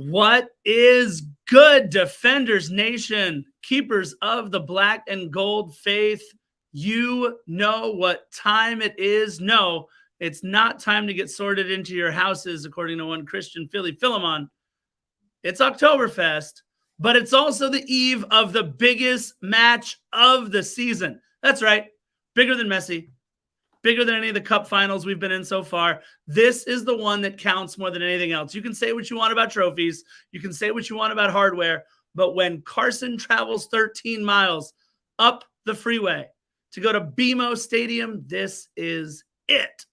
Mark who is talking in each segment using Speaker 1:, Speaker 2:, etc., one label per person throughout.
Speaker 1: What is good, Defenders Nation, keepers of the black and gold faith? You know what time it is. No, it's not time to get sorted into your houses, according to one Christian Philemon. It's Oktoberfest, but it's also the eve of the biggest match of the season. That's right. Bigger than Messi. Bigger than any of the cup finals we've been in so far. This is the one that counts more than anything else. You can say what you want about trophies. You can say what you want about hardware. But when Carson travels 13 miles up the freeway to go to BMO Stadium, this is it.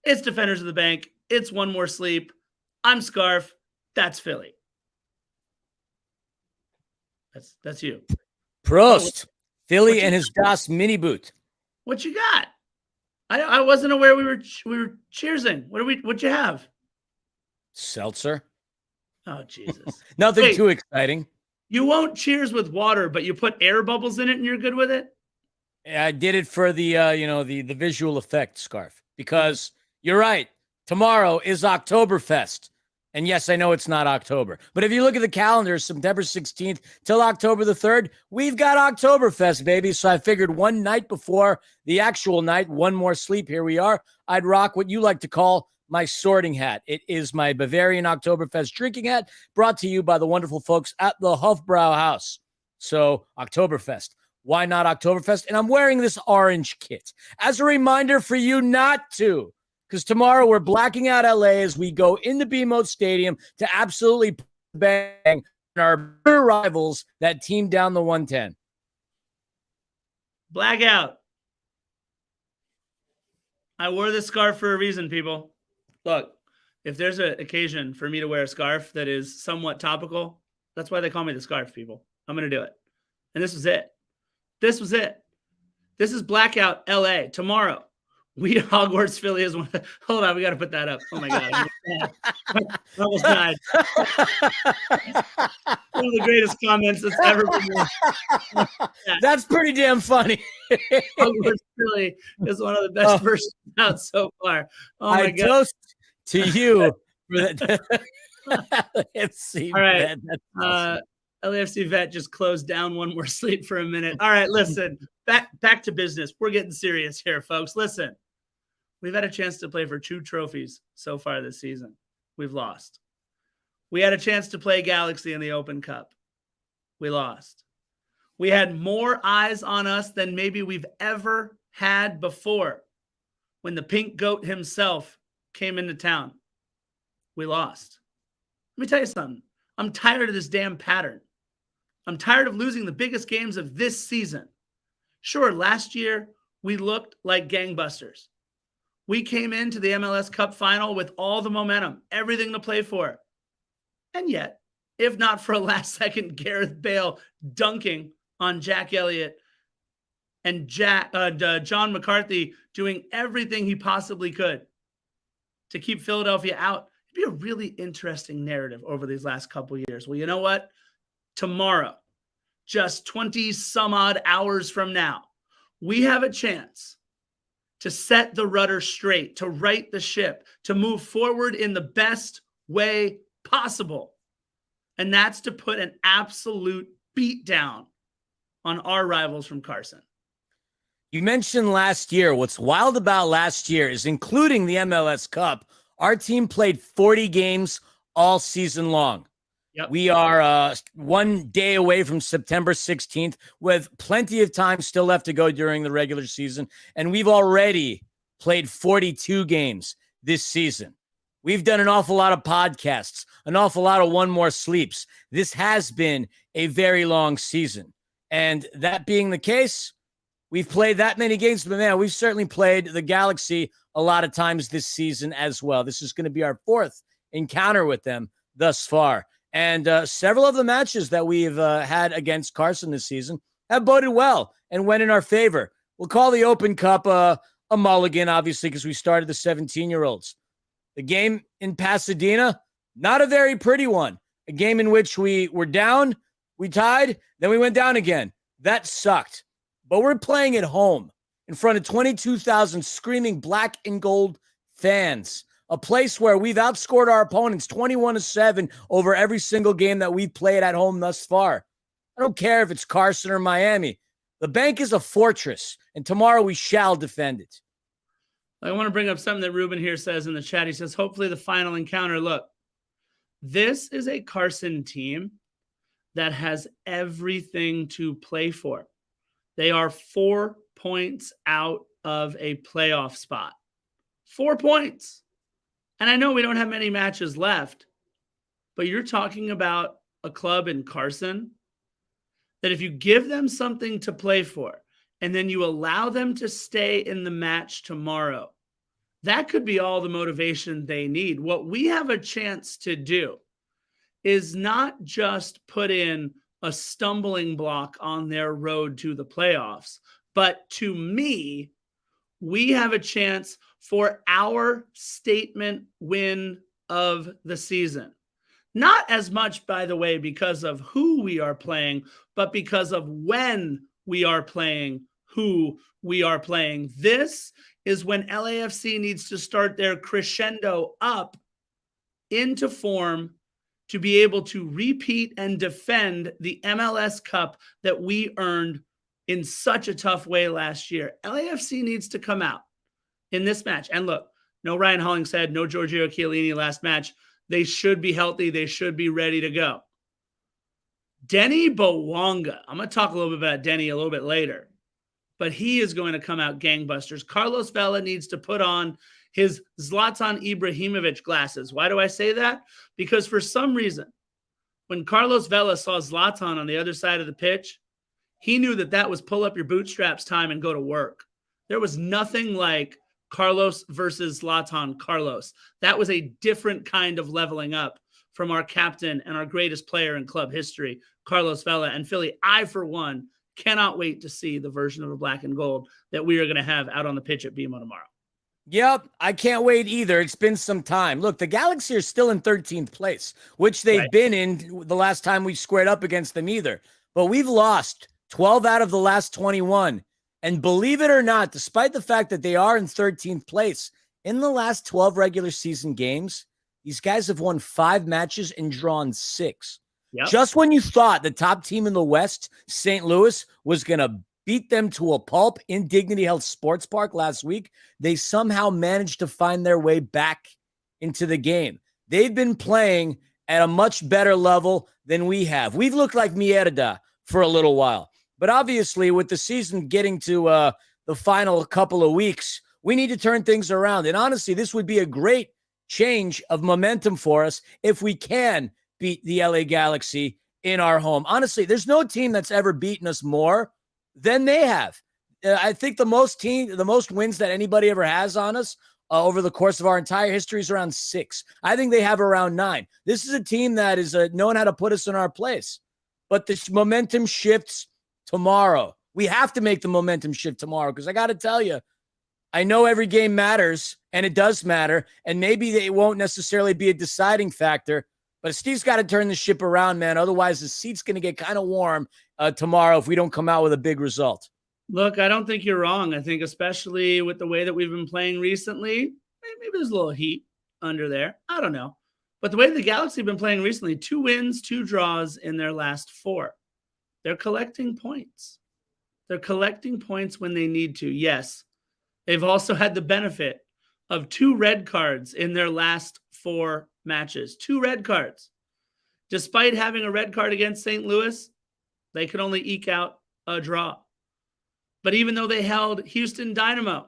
Speaker 1: It's Defenders of the Bank. It's One More Sleep. I'm Scarf. That's Philly. That's you.
Speaker 2: Prost. Philly and his Das mini boot.
Speaker 1: What you got? I wasn't aware we were cheersing. What'd you have?
Speaker 2: Seltzer.
Speaker 1: Oh, Jesus.
Speaker 2: Nothing too exciting.
Speaker 1: You won't cheers with water, but you put air bubbles in it and you're good with it?
Speaker 2: I did it for the the visual effect, Scarf, because you're right. Tomorrow is Oktoberfest. And yes, I know it's not October, but if you look at the calendar, September 16th till October the 3rd, we've got Oktoberfest, baby. So I figured one night before the actual night, One More Sleep, here we are, I'd rock what you like to call my sorting hat. It is my Bavarian Oktoberfest drinking hat, brought to you by the wonderful folks at the Hofbrau House. So Oktoberfest. Why not Oktoberfest? And I'm wearing this orange kit as a reminder for you not to. Because tomorrow we're blacking out LA as we go into BMO Stadium to absolutely bang our rivals, that team down the 110.
Speaker 1: Blackout. I wore this scarf for a reason, people. Look, if there's an occasion for me to wear a scarf that is somewhat topical, that's why they call me the scarf, people. I'm going to do it. And this was it. This was it. This is Blackout LA tomorrow. We Hogwarts Philly is one. Hold on, we got to put that up. Oh my God, I almost died. One of the greatest comments that's ever been made.
Speaker 2: That's pretty damn funny.
Speaker 1: Hogwarts Philly is one of the best versions out so far. Oh my God!
Speaker 2: Toast to you for that. Let's see.
Speaker 1: All right, awesome. LAFC vet just closed down One More Sleep for a minute. All right, listen, back to business. We're getting serious here, folks. Listen. We've had a chance to play for 2 trophies so far this season. We've lost. We had a chance to play Galaxy in the Open Cup. We lost. We had more eyes on us than maybe we've ever had before. When the pink goat himself came into town, we lost. Let me tell you something. I'm tired of this damn pattern. I'm tired of losing the biggest games of this season. Sure, last year we looked like gangbusters. We came into the MLS Cup final with all the momentum, everything to play for. And yet, if not for a last-second Gareth Bale dunking on Jack Elliott and John McCarthy doing everything he possibly could to keep Philadelphia out, it'd be a really interesting narrative over these last couple of years. Well, you know what? Tomorrow, just 20-some-odd hours from now, we have a chance to set the rudder straight, to right the ship, to move forward in the best way possible. And that's to put an absolute beat down on our rivals from Carson.
Speaker 2: You mentioned last year. What's wild about last year is, including the MLS Cup, our team played 40 games all season long. Yep. We are 1 day away from September 16th with plenty of time still left to go during the regular season. And we've already played 42 games this season. We've done an awful lot of podcasts, an awful lot of One More Sleeps. This has been a very long season. And that being the case, we've played that many games. But man, we've certainly played the Galaxy a lot of times this season as well. This is going to be our 4th encounter with them thus far. And several of the matches that we've had against Carson this season have boded well and went in our favor. We'll call the Open Cup a mulligan, obviously, because we started the 17-year-olds. The game in Pasadena, not a very pretty one. A game in which we were down, we tied, then we went down again. That sucked. But we're playing at home in front of 22,000 screaming black and gold fans. a place where we've outscored our opponents 21-7 over every single game that we've played at home thus far. I don't care if it's Carson or Miami. The bank is a fortress, and tomorrow we shall defend it.
Speaker 1: I want to bring up something that Ruben here says in the chat. He says, hopefully the final encounter. Look, this is a Carson team that has everything to play for. They are 4 points out of a playoff spot. 4 points. And I know we don't have many matches left, but you're talking about a club in Carson that if you give them something to play for and then you allow them to stay in the match tomorrow, that could be all the motivation they need. What we have a chance to do is not just put in a stumbling block on their road to the playoffs, but to me, we have a chance for our statement win of the season. Not as much, by the way, because of who we are playing, but because of when we are playing, who we are playing. This is when LAFC needs to start their crescendo up into form to be able to repeat and defend the MLS Cup that we earned in such a tough way last year. LAFC needs to come out in this match. And look, no Ryan Hollingshead, no Giorgio Chiellini last match. They should be healthy. They should be ready to go. Denny Bowanga. I'm going to talk a little bit about Denny a little bit later, but he is going to come out gangbusters. Carlos Vela needs to put on his Zlatan Ibrahimovic glasses. Why do I say that? Because for some reason, when Carlos Vela saw Zlatan on the other side of the pitch, he knew that that was pull up your bootstraps time and go to work. There was nothing like Carlos versus Zlatan Carlos. That was a different kind of leveling up from our captain and our greatest player in club history, Carlos Vela. And Philly, I, for one, cannot wait to see the version of the black and gold that we are going to have out on the pitch at BMO tomorrow.
Speaker 2: Yep, I can't wait either. It's been some time. Look, the Galaxy are still in 13th place, which they've been in the last time we squared up against them either. But we've lost 12 out of the last 21. And believe it or not, despite the fact that they are in 13th place, in the last 12 regular season games, these guys have won 5 matches and drawn 6. Yep. Just when you thought the top team in the West, St. Louis, was going to beat them to a pulp in Dignity Health Sports Park last week, they somehow managed to find their way back into the game. They've been playing at a much better level than we have. We've looked like Mierda for a little while. But obviously, with the season getting to the final couple of weeks, we need to turn things around. And honestly, this would be a great change of momentum for us if we can beat the LA Galaxy in our home. Honestly, there's no team that's ever beaten us more than they have. I think the most wins that anybody ever has on us over the course of our entire history is around 6. I think they have around 9. This is a team that is known how to put us in our place. But this momentum shifts tomorrow. We have to make the momentum shift tomorrow because I got to tell you, I know every game matters, and it does matter, and maybe they won't necessarily be a deciding factor, but Steve's got to turn the ship around, man. Otherwise, the seat's going to get kind of warm tomorrow if we don't come out with a big result.
Speaker 1: Look, I don't think you're wrong. I think especially with the way that we've been playing recently, maybe there's a little heat under there. I don't know. But the way the Galaxy have been playing recently, 2 wins, 2 draws in their last 4. They're collecting points. They're collecting points when they need to. Yes, they've also had the benefit of 2 red cards in their last 4 matches. 2 red cards. Despite having a red card against St. Louis, they could only eke out a draw. But even though they held Houston Dynamo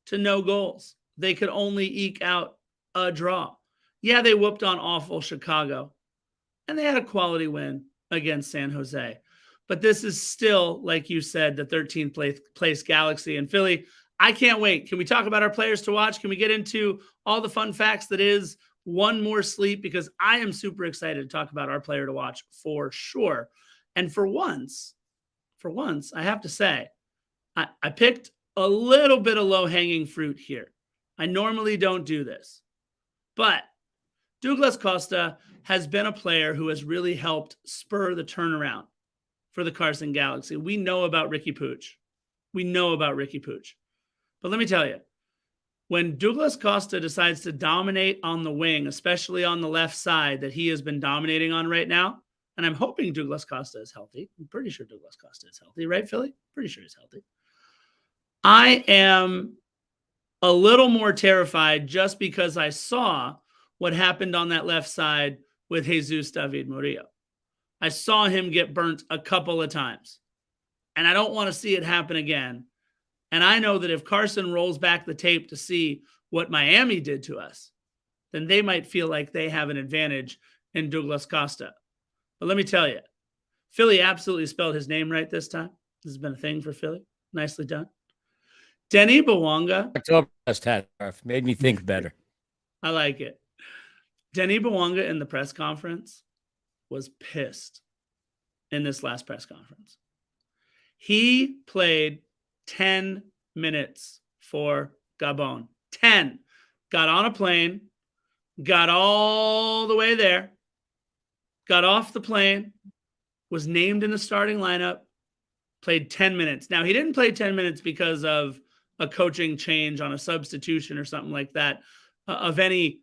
Speaker 1: to no goals, they could only eke out a draw. Yeah, they whooped on awful Chicago, and they had a quality win against San Jose. But this is still, like you said, the 13th place Galaxy. And Philly, I can't wait. Can we talk about our players to watch? Can we get into all the fun facts that is One More Sleep? Because I am super excited to talk about our player to watch for sure. And for once, I have to say, I picked a little bit of low-hanging fruit here. I normally don't do this. But Douglas Costa has been a player who has really helped spur the turnaround for the Carson Galaxy. We know about Ricky Pooch. But let me tell you, When Douglas Costa decides to dominate on the wing, especially on the left side that he has been dominating on right now, and I'm hoping Douglas Costa is healthy. I'm pretty sure Douglas Costa is healthy, right, Philly? Pretty sure he's healthy. I am a little more terrified just because I saw what happened on that left side with Jesus David Murillo. I saw him get burnt a couple of times, and I don't want to see it happen again. And I know that if Carson rolls back the tape to see what Miami did to us, then they might feel like they have an advantage in Douglas Costa. But let me tell you, Philly absolutely spelled his name right this time. This has been a thing for Philly. Nicely done. Denny Bawanga.
Speaker 2: Oktoberfest hat made me think better.
Speaker 1: I like it. Denny Bawanga in the press conference was pissed in this last press conference. He played 10 minutes for Gabon. 10. Got on a plane, got all the way there, got off the plane, was named in the starting lineup, played 10 minutes. Now, he didn't play 10 minutes because of a coaching change on a substitution or something like that, of any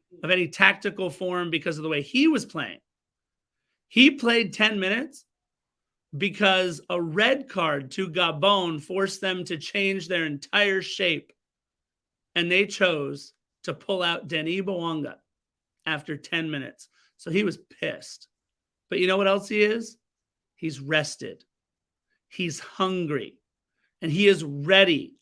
Speaker 1: tactical form because of the way he was playing. He played 10 minutes because a red card to Gabon forced them to change their entire shape, and they chose to pull out Denis Bawanga after 10 minutes. So he was pissed. But you know what else he is? He's rested. He's hungry. And he is ready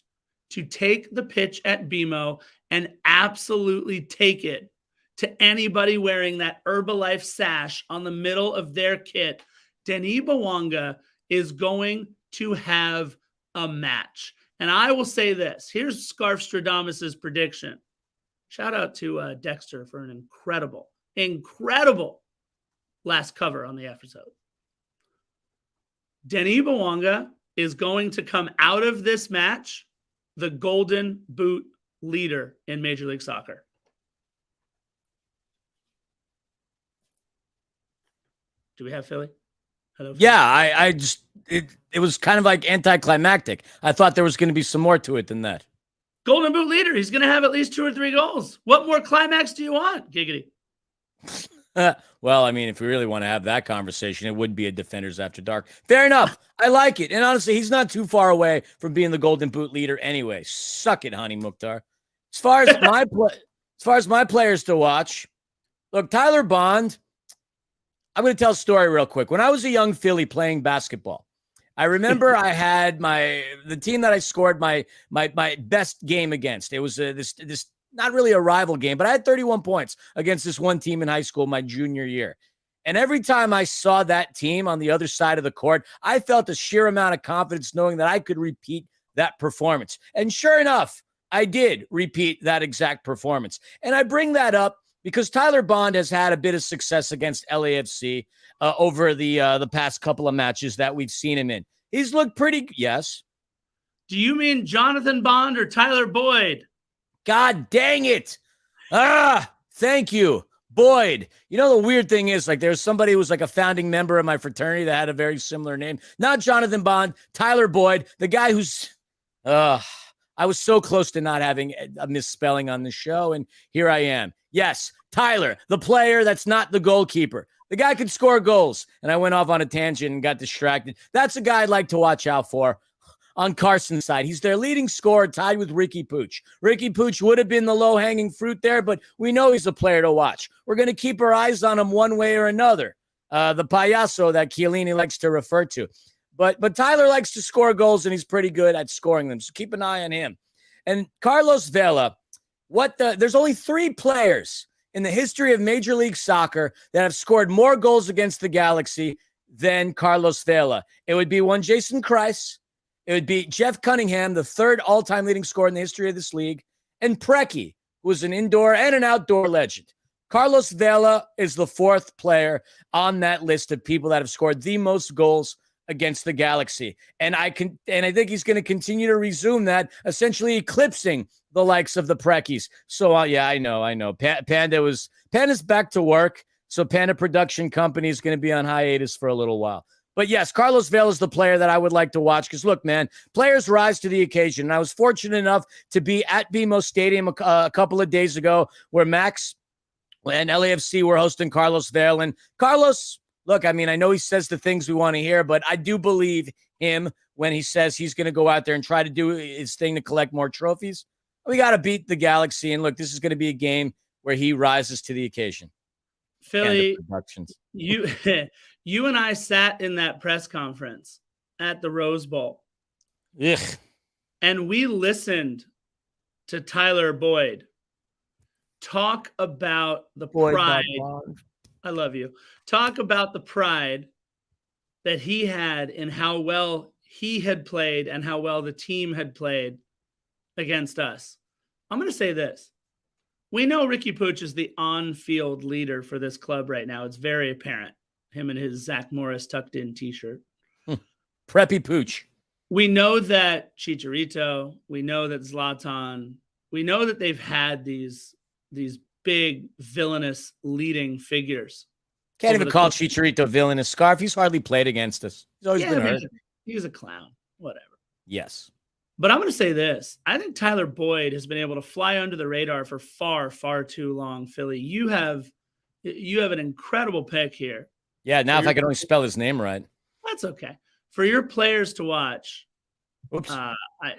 Speaker 1: to take the pitch at BMO and absolutely take it to anybody wearing that Herbalife sash on the middle of their kit. Denis Bawanga is going to have a match. And I will say this. Here's Scarf Stradamus's prediction. Shout out to Dexter for an incredible last cover on the episode. Denis Bawanga is going to come out of this match the Golden Boot leader in Major League Soccer. Do we have Philly? Hello, Philly?
Speaker 2: Yeah, it was kind of like anticlimactic. I thought there was going to be some more to it than that.
Speaker 1: Golden Boot leader. He's going to have at least 2 or 3 goals. What more climax do you want? Giggity.
Speaker 2: Well, I mean, if we really want to have that conversation, it would be a Defenders After Dark. Fair enough. I like it. And honestly, he's not too far away from being the Golden Boot leader anyway. Suck it, honey Mukhtar. As far as my players to watch, look, Tyler Bond, I'm going to tell a story real quick. When I was a young Philly playing basketball, I remember I had the team that I scored my best game against. It was this not really a rival game, but I had 31 points against this one team in high school my junior year. And every time I saw that team on the other side of the court, I felt a sheer amount of confidence knowing that I could repeat that performance. And sure enough, I did repeat that exact performance. And I bring that up because Tyler Bond has had a bit of success against LAFC over the past couple of matches that we've seen him in. He's looked pretty, yes.
Speaker 1: Do you mean Jonathan Bond or Tyler Boyd?
Speaker 2: God dang it. Thank you. Boyd. You know, the weird thing is, like, there's somebody who was like a founding member of my fraternity that had a very similar name. Not Jonathan Bond, Tyler Boyd, the guy who's, I was so close to not having a misspelling on the show, and here I am. Yes, Tyler, the player that's not the goalkeeper. The guy could score goals, and I went off on a tangent and got distracted. That's a guy I'd like to watch out for. On Carson's side, he's their leading scorer, tied with Ricky Pooch. Ricky Pooch would have been the low-hanging fruit there, but we know he's a player to watch. We're going to keep our eyes on him one way or another. The payaso that Chiellini likes to refer to. But Tyler likes to score goals, and he's pretty good at scoring them, so keep an eye on him. And Carlos Vela, there's only 3 players in the history of Major League Soccer that have scored more goals against the Galaxy than Carlos Vela. It would be one Jason Kreis. It would be Jeff Cunningham, the 3rd all-time leading scorer in the history of this league, and Preki, who was an indoor and an outdoor legend. Carlos Vela is the 4th player on that list of people that have scored the most goals against the Galaxy. And I think he's going to continue to resume that, essentially eclipsing the likes of the Prekis. So, yeah, I know. Panda's back to work, so Panda Production Company is going to be on hiatus for a little while. But yes, Carlos Vela is the player that I would like to watch because, look, man, players rise to the occasion. And I was fortunate enough to be at BMO Stadium a couple of days ago where Max and LAFC were hosting Carlos Vela. And Carlos, look, I mean, I know he says the things we want to hear, but I do believe him when he says he's going to go out there and try to do his thing to collect more trophies. We got to beat the Galaxy. And look, this is going to be a game where he rises to the occasion.
Speaker 1: Philly, you you and I sat in that press conference at the Rose Bowl.
Speaker 2: Ugh.
Speaker 1: And we listened to Tyler Boyd talk about the pride. I love you. Talk about the pride that he had in how well he had played and how well the team had played against us. I'm going to say this. We know Ricky Pooch is the on-field leader for this club right now. It's very apparent. Him and his Zach Morris tucked-in T-shirt.
Speaker 2: Preppy Pooch.
Speaker 1: We know that Chicharito. We know that Zlatan. We know that they've had these big, villainous leading figures.
Speaker 2: Can't even call Chicharito villainous. Scarf, he's hardly played against us. He's always been hurt.
Speaker 1: He was a clown. Whatever.
Speaker 2: Yes.
Speaker 1: But I'm going to say this. I think Tyler Boyd has been able to fly under the radar for far, far too long, Philly. You have an incredible pick here.
Speaker 2: Yeah, now if I could only spell his name right.
Speaker 1: That's okay. For your players to watch.
Speaker 2: Oops.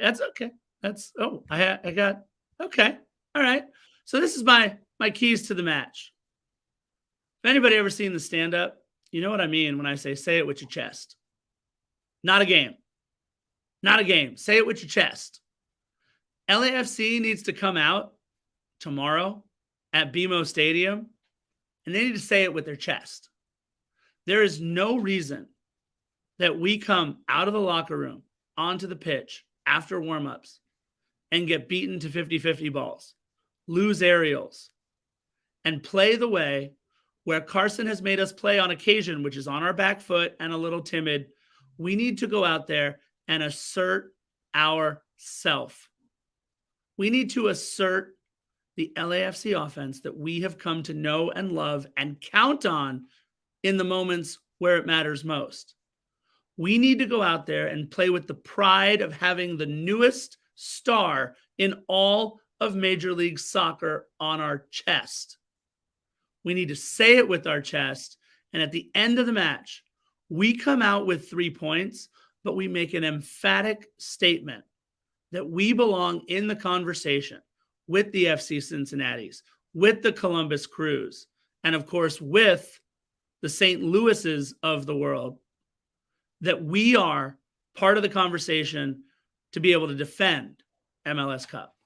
Speaker 1: That's okay. I got okay. All right. So this is my keys to the match. If anybody ever seen the stand-up, you know what I mean when I say it with your chest. Not a game. Not a game. Say it with your chest. LAFC needs to come out tomorrow at BMO Stadium, and they need to say it with their chest. There is no reason that we come out of the locker room onto the pitch after warm-ups and get beaten to 50-50 balls, lose aerials, and play the way where Carson has made us play on occasion, which is on our back foot and a little timid. We need to go out there and assert ourself. We need to assert the LAFC offense that we have come to know and love and count on in the moments where it matters most. We need to go out there and play with the pride of having the newest star in all of Major League Soccer on our chest. We need to say it with our chest, and at the end of the match, we come out with 3 points, but we make an emphatic statement that we belong in the conversation with the FC Cincinnati's, with the Columbus Crews, and of course with the St. Louis's of the world, that we are part of the conversation to be able to defend MLS Cup.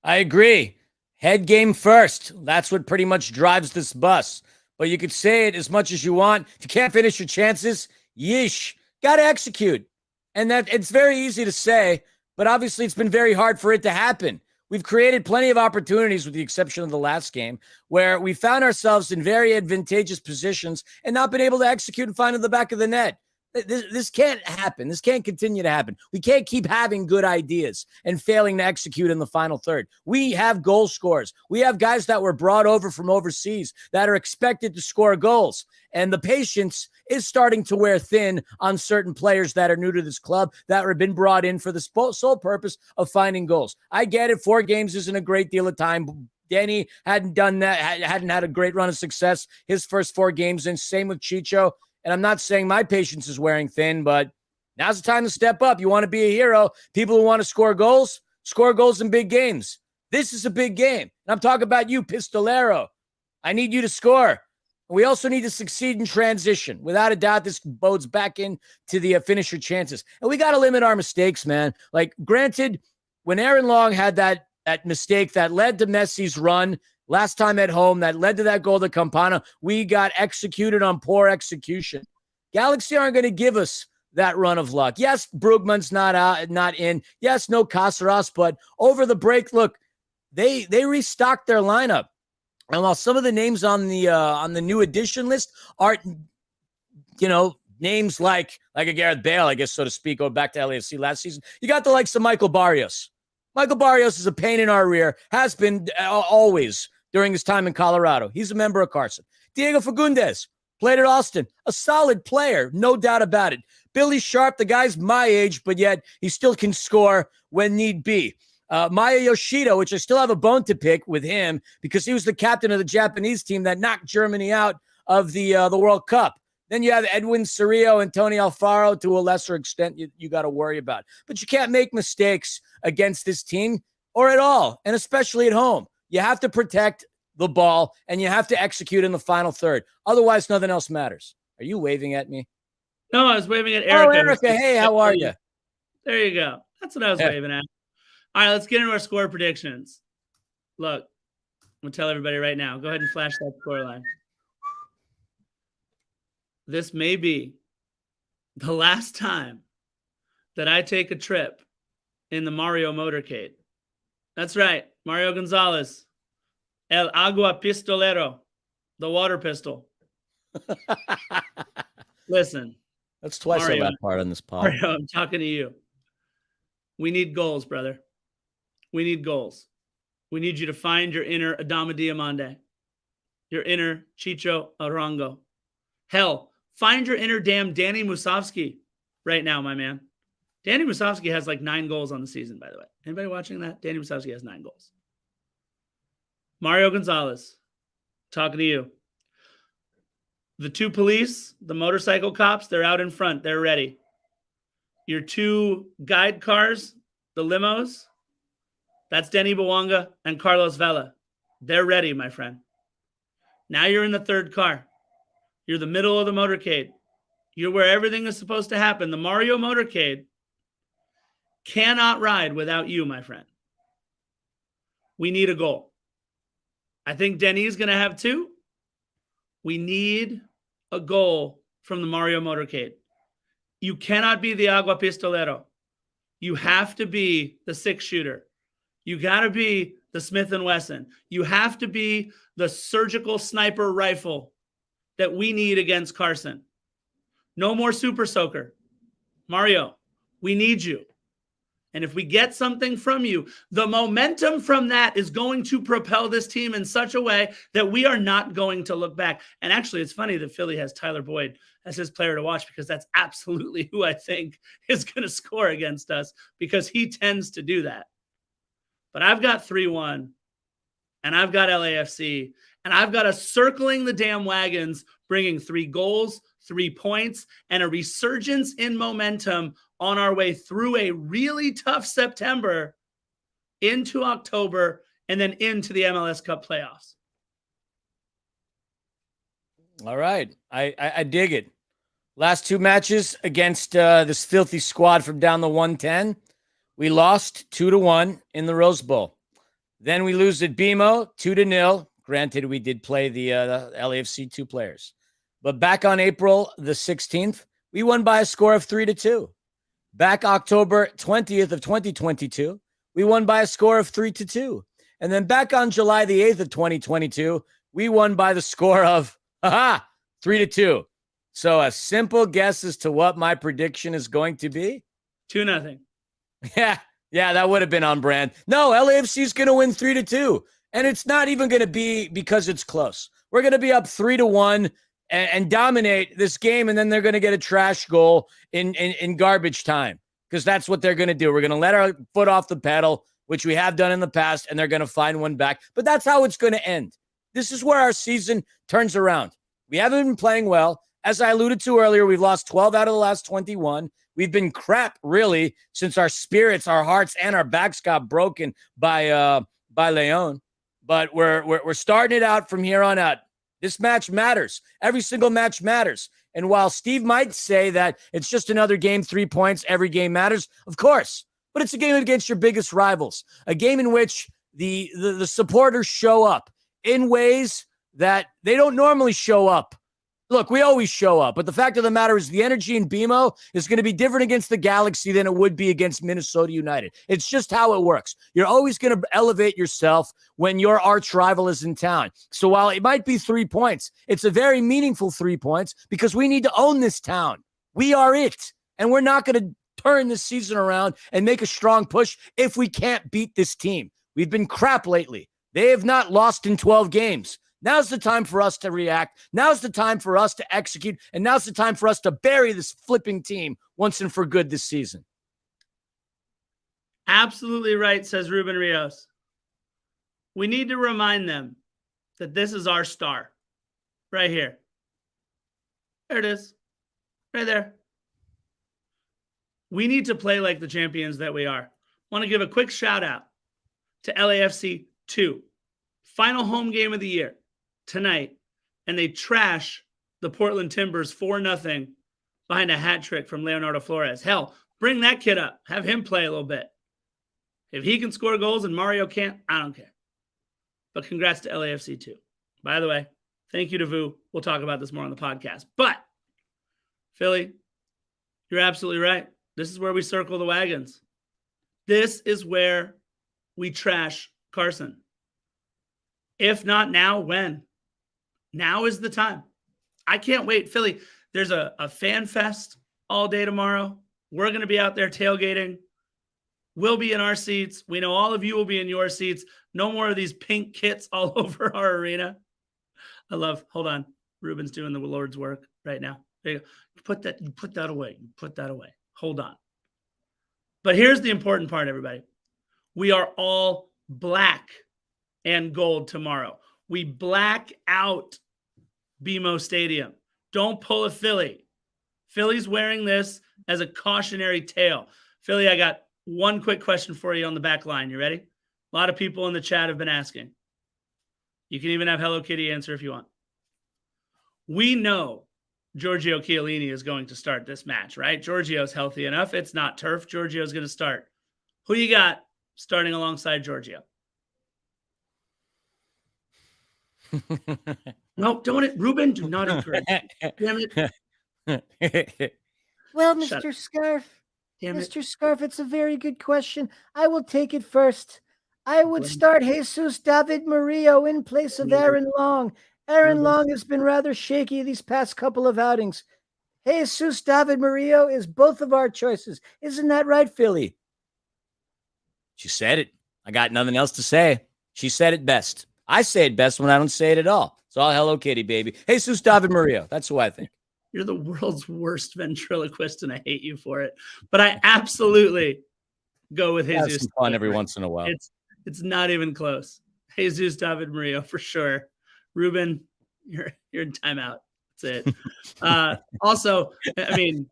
Speaker 2: I agree. Head game first. That's what pretty much drives this bus. But you could say it as much as you want. If you can't finish your chances, yeesh. Got to execute. And that it's very easy to say, but obviously it's been very hard for it to happen. We've created plenty of opportunities with the exception of the last game where we found ourselves in very advantageous positions and not been able to execute and find in the back of the net. This can't happen. This can't continue to happen. We can't keep having good ideas and failing to execute in the final third. We have goal scorers. We have guys that were brought over from overseas that are expected to score goals. And the patience is starting to wear thin on certain players that are new to this club that have been brought in for the sole purpose of finding goals. I get it. 4 games isn't a great deal of time. Danny hadn't done that, hadn't had a great run of success his first 4 games, and same with Chicho. And I'm not saying my patience is wearing thin, but now's the time to step up. You want to be a hero. People who want to score goals in big games. This is a big game. And I'm talking about you, Pistolero. I need you to score. We also need to succeed in transition. Without a doubt, this bodes back into the finisher chances. And we got to limit our mistakes, man. Like, granted, when Aaron Long had that mistake that led to Messi's run last time at home, that led to that goal to Campana, we got executed on poor execution. Galaxy aren't going to give us that run of luck. Yes, Brugman's not in. Yes, no Caceres, but over the break, look, they restocked their lineup. And while some of the names on the new addition list aren't, names like a Gareth Bale, I guess, so to speak, going back to LAFC last season, you got the likes of Michael Barrios. Michael Barrios is a pain in our rear, has been always during his time in Colorado. He's a member of Carson. Diego Fagundes, Played at Austin. A solid player, no doubt about it. Billy Sharp, the guy's my age, but yet he still can score when need be. Maya Yoshida, which I still have a bone to pick with him because he was the captain of the Japanese team that knocked Germany out of the World Cup. Then you have Edwin Cerrillo and Tony Alfaro to a lesser extent you got to worry about. But you can't make mistakes against this team or at all, and especially at home. You have to protect the ball, and you have to execute in the final third. Otherwise, nothing else matters. Are you waving at me?
Speaker 1: No, I was waving at Erica.
Speaker 2: Oh, Erica, hey, how are you?
Speaker 1: There you go. That's what I was waving at. All right, let's get into our score predictions. Look, I'm going to tell everybody right now. Go ahead and flash that score line. This may be the last time that I take a trip in the Mario motorcade. That's right, Mario Gonzalez, El Agua Pistolero, the water pistol. Listen.
Speaker 2: That's twice
Speaker 1: Mario,
Speaker 2: that part on this pod.
Speaker 1: Mario, I'm talking to you. We need goals, brother. We need goals. We need you to find your inner Adama Diamande, your inner Chicho Arango. Hell, find your inner damn Danny Musovski right now, my man. Danny Musovski has like 9 goals on the season, by the way. Anybody watching that? Danny Musovski has 9 goals. Mario Gonzalez, talking to you. The 2 police, the motorcycle cops, they're out in front. They're ready. Your 2 guide cars, the limos, that's Denny Bawanga and Carlos Vela. They're ready, my friend. Now you're in the 3rd car. You're the middle of the motorcade. You're where everything is supposed to happen. The Mario motorcade cannot ride without you, my friend. We need a goal. I think Denny's going to have 2. We need a goal from the Mario motorcade. You cannot be the Agua Pistolero. You have to be the 6-shooter. You got to be the Smith & Wesson. You have to be the surgical sniper rifle that we need against Carson. No more super soaker. Mario, we need you. And if we get something from you, the momentum from that is going to propel this team in such a way that we are not going to look back. And actually, it's funny that Philly has Tyler Boyd as his player to watch because that's absolutely who I think is going to score against us because he tends to do that. But I've got 3-1, and I've got LAFC, and I've got us circling the damn wagons, bringing 3 goals, 3 points, and a resurgence in momentum on our way through a really tough September into October and then into the MLS Cup playoffs.
Speaker 2: All right. I dig it. Last 2 matches against this filthy squad from down the 110. We lost 2-1 in the Rose Bowl. Then we lose at BMO 2-0. Granted, we did play the LAFC 2 players. But back on April the 16th, we won by a score of 3-2. Back October 20th of 2022, we won by a score of 3-2. And then back on July the 8th of 2022, we won by the score of 3-2. So a simple guess as to what my prediction is going to be?
Speaker 1: 2-0.
Speaker 2: Yeah, that would have been on brand. No, LAFC is going to win 3-2. And it's not even going to be because it's close. We're going to be up 3-1 and dominate this game, and then they're going to get a trash goal in garbage time because that's what they're going to do. We're going to let our foot off the pedal, which we have done in the past, and they're going to find one back. But that's how it's going to end. This is where our season turns around. We haven't been playing well. As I alluded to earlier, we've lost 12 out of the last 21. We've been crap, really, since our spirits, our hearts, and our backs got broken by Leon. But we're starting it out from here on out. This match matters. Every single match matters. And while Steve might say that it's just another game, 3 points, every game matters, of course. But it's a game against your biggest rivals, a game in which the supporters show up in ways that they don't normally show up. Look, we always show up, but the fact of the matter is the energy in BMO is going to be different against the Galaxy than it would be against Minnesota United. It's just how it works. You're always going to elevate yourself when your arch rival is in town. So while it might be 3 points, it's a very meaningful 3 points because we need to own this town. We are it, and we're not going to turn this season around and make a strong push if we can't beat this team. We've been crap lately. They have not lost in 12 games. Now's the time for us to react. Now's the time for us to execute. And now's the time for us to bury this flipping team once and for good this season.
Speaker 1: Absolutely right, says Ruben Rios. We need to remind them that this is our star right here. There it is. Right there. We need to play like the champions that we are. Want to give a quick shout out to LAFC 2. Final home game of the year tonight. And they trash the Portland Timbers 4-0 behind a hat trick from Leonardo Flores. Hell, bring that kid up. Have him play a little bit. If he can score goals and Mario can't, I don't care. But congrats to LAFC 2. By the way, thank you to Vu. We'll talk about this more on the podcast. But, Philly, you're absolutely right. This is where we circle the wagons. This is where we trash Carson. If not now, when? Now is the time. I can't wait. Philly, there's a fan fest all day tomorrow. We're going to be out there tailgating. We'll be in our seats. We know all of you will be in your seats. No more of these pink kits all over our arena. Hold on. Ruben's doing the Lord's work right now. There you go. You put that away. Hold on. But here's the important part, everybody. We are all black and gold tomorrow. We black out BMO Stadium. Don't pull a Philly. Philly's wearing this as a cautionary tale. Philly, I got one quick question for you on the back line. You ready? A lot of people in the chat have been asking. You can even have Hello Kitty answer if you want. We know Giorgio Chiellini is going to start this match, right? Giorgio's healthy enough. It's not turf. Giorgio's going to start. Who you got starting alongside Giorgio? No, don't it. Ruben, do not encourage. Damn it.
Speaker 3: Well, Mr. Scarf, Mr. Scarf, it's a very good question. I will take it first. I would start Jesus David Murillo in place of Aaron Long. Aaron Long has been rather shaky these past couple of outings. Jesus David Murillo is both of our choices. Isn't that right, Philly?
Speaker 2: She said it. I got nothing else to say. She said it best. I say it best when I don't say it at all. It's all Hello Kitty, baby. Jesus David Murillo. That's who I think.
Speaker 1: You're the world's worst ventriloquist, and I hate you for it. But I absolutely go with Jesus.
Speaker 2: Have some fun every once in a while.
Speaker 1: It's not even close. Jesus David Murillo for sure. Ruben, you're in timeout. That's it. Also, I mean,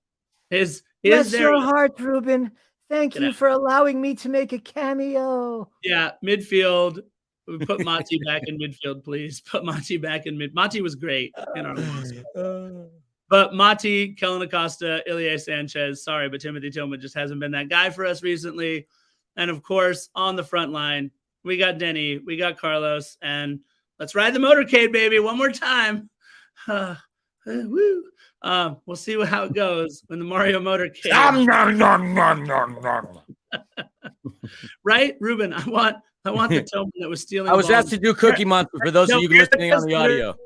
Speaker 1: is
Speaker 3: Bless
Speaker 1: there
Speaker 3: your heart, Ruben. Thank you for allowing me to make a cameo.
Speaker 1: Yeah, midfield. We put Mati back in midfield, please. Put Mati back in mid. Mati was great in our but Mati, Kellen Acosta, Ilie Sanchez. Sorry, but Timothy Tillman just hasn't been that guy for us recently. And of course, on the front line, we got Denny, we got Carlos, and let's ride the motorcade, baby, one more time. Woo. We'll see how it goes when the Mario motorcade. Right, Ruben? I want the Tillman that was stealing.
Speaker 2: I was asked to do Cookie Monster for those of you listening on the audio.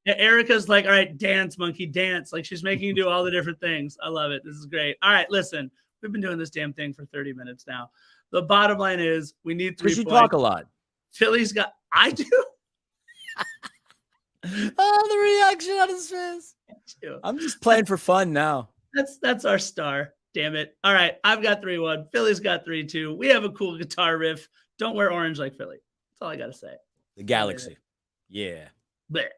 Speaker 1: Yeah, Erica's like, all right, dance, monkey, dance. Like she's making you do all the different things. I love it. This is great. All right, listen, we've been doing this damn thing for 30 minutes now. The bottom line is we need 3 points.
Speaker 2: Because you talk a lot.
Speaker 1: Philly's got, I do.
Speaker 2: Oh, the reaction on his face. I'm just playing for fun now.
Speaker 1: That's our star. Damn it. All right, I've got 3-1. Philly's got 3-2. We have a cool guitar riff. Don't wear orange like Philly. That's all I got to say.
Speaker 2: The Galaxy. Yeah.
Speaker 1: Blech.